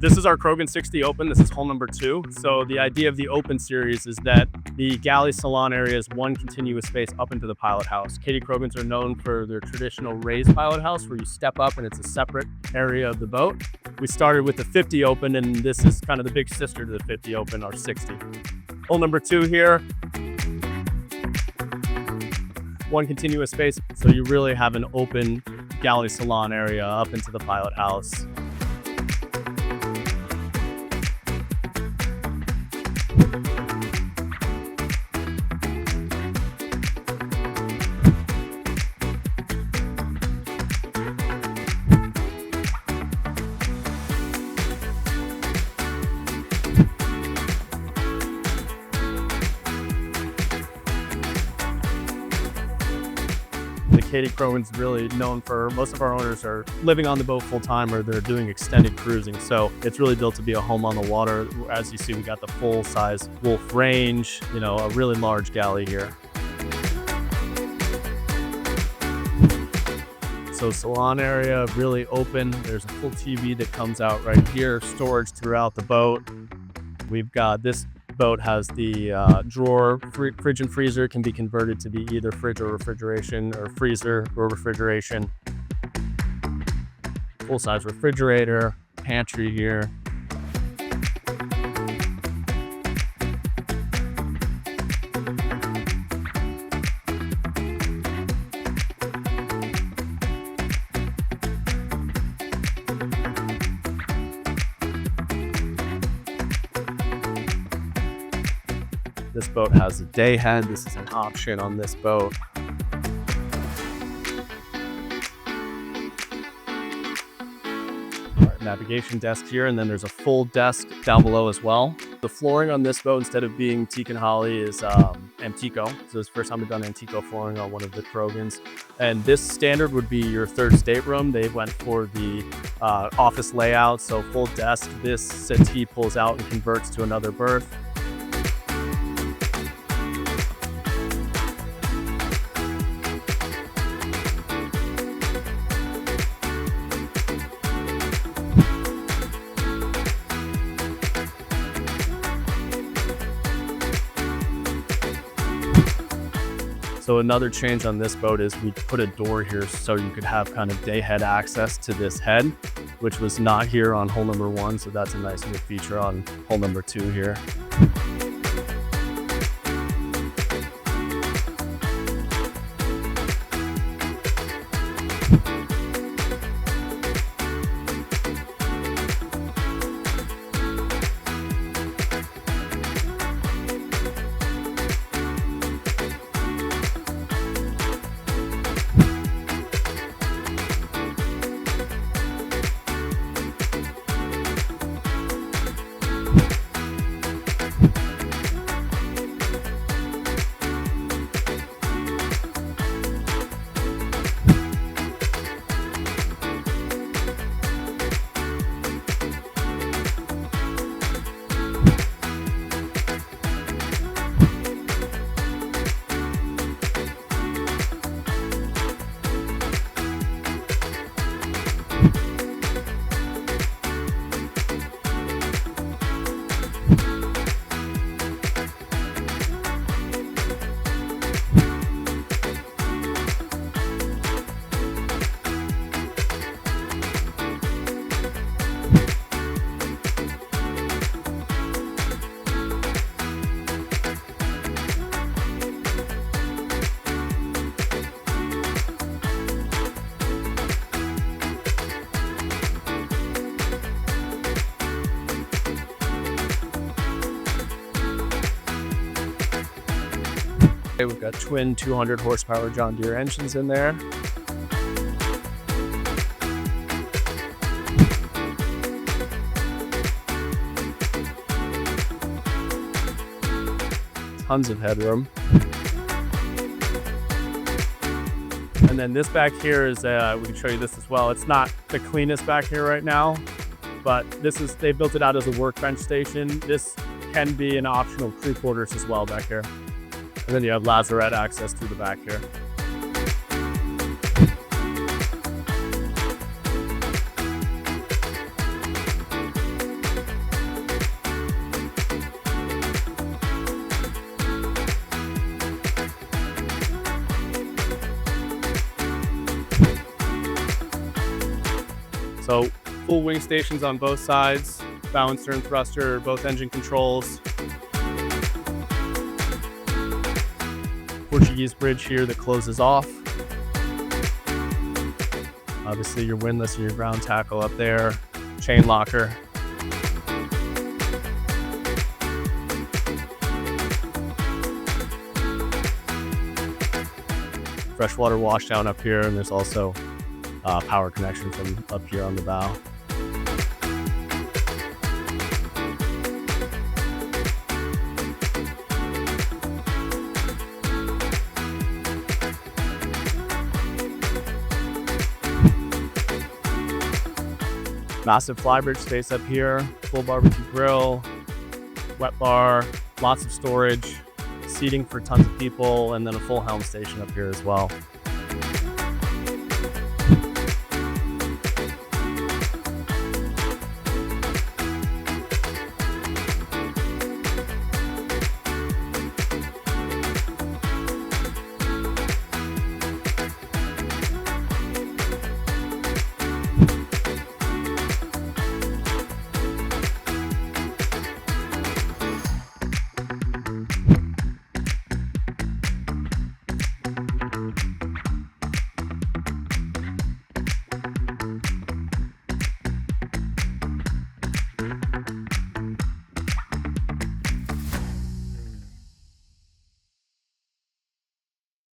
This is our Krogen 60 Open. This is hole number 2. So the idea of the Open series is that the galley salon area is one continuous space up into the pilot house. Kadey-Krogens are known for their traditional raised pilot house where you step up and it's a separate area of the boat. We started with the 50 Open, and this is kind of the big sister to the 50 Open, our 60. Hole number 2 here. One continuous space, so you really have an open galley salon area up into the pilot house. The Kadey-Krogen's really known for, most of our owners are living on the boat full time or they're doing extended cruising. So it's really built to be a home on the water. As you see, we got the full size wolf range, a really large galley here. So salon area, really open. There's a full TV that comes out right here, storage throughout the boat. We've got this boat has the drawer, fridge and freezer can be converted to be either fridge or refrigeration, or freezer or refrigeration. Full-size refrigerator, pantry here. This boat has a day head. This is an option on this boat. All right, navigation desk here, and then there's a full desk down below as well. The flooring on this boat, instead of being teak and holly, is Antico. So it's the first time we've done Antico flooring on one of the Krogens. And this standard would be your third stateroom. They went for the office layout, so full desk. This settee pulls out and converts to another berth. So another change on this boat is we put a door here so you could have kind of day head access to this head, which was not here on hole number 1. So that's a nice new feature on hole number 2 here. We've got twin 200 horsepower John Deere engines in there. Tons of headroom. And then this back here is, we can show you this as well. It's not the cleanest back here right now, but they built it out as a workbench station. This can be an optional crew quarters as well back here. And then you have lazarette access through the back here. So full wing stations on both sides, bow and stern thruster, both engine controls. Portuguese bridge here that closes off. Obviously your windlass and your ground tackle up there, chain locker. Freshwater washdown up here, and there's also power connection from up here on the bow. Massive Flybridge space up here, full barbecue grill, wet bar, lots of storage, seating for tons of people, and then a full helm station up here as well.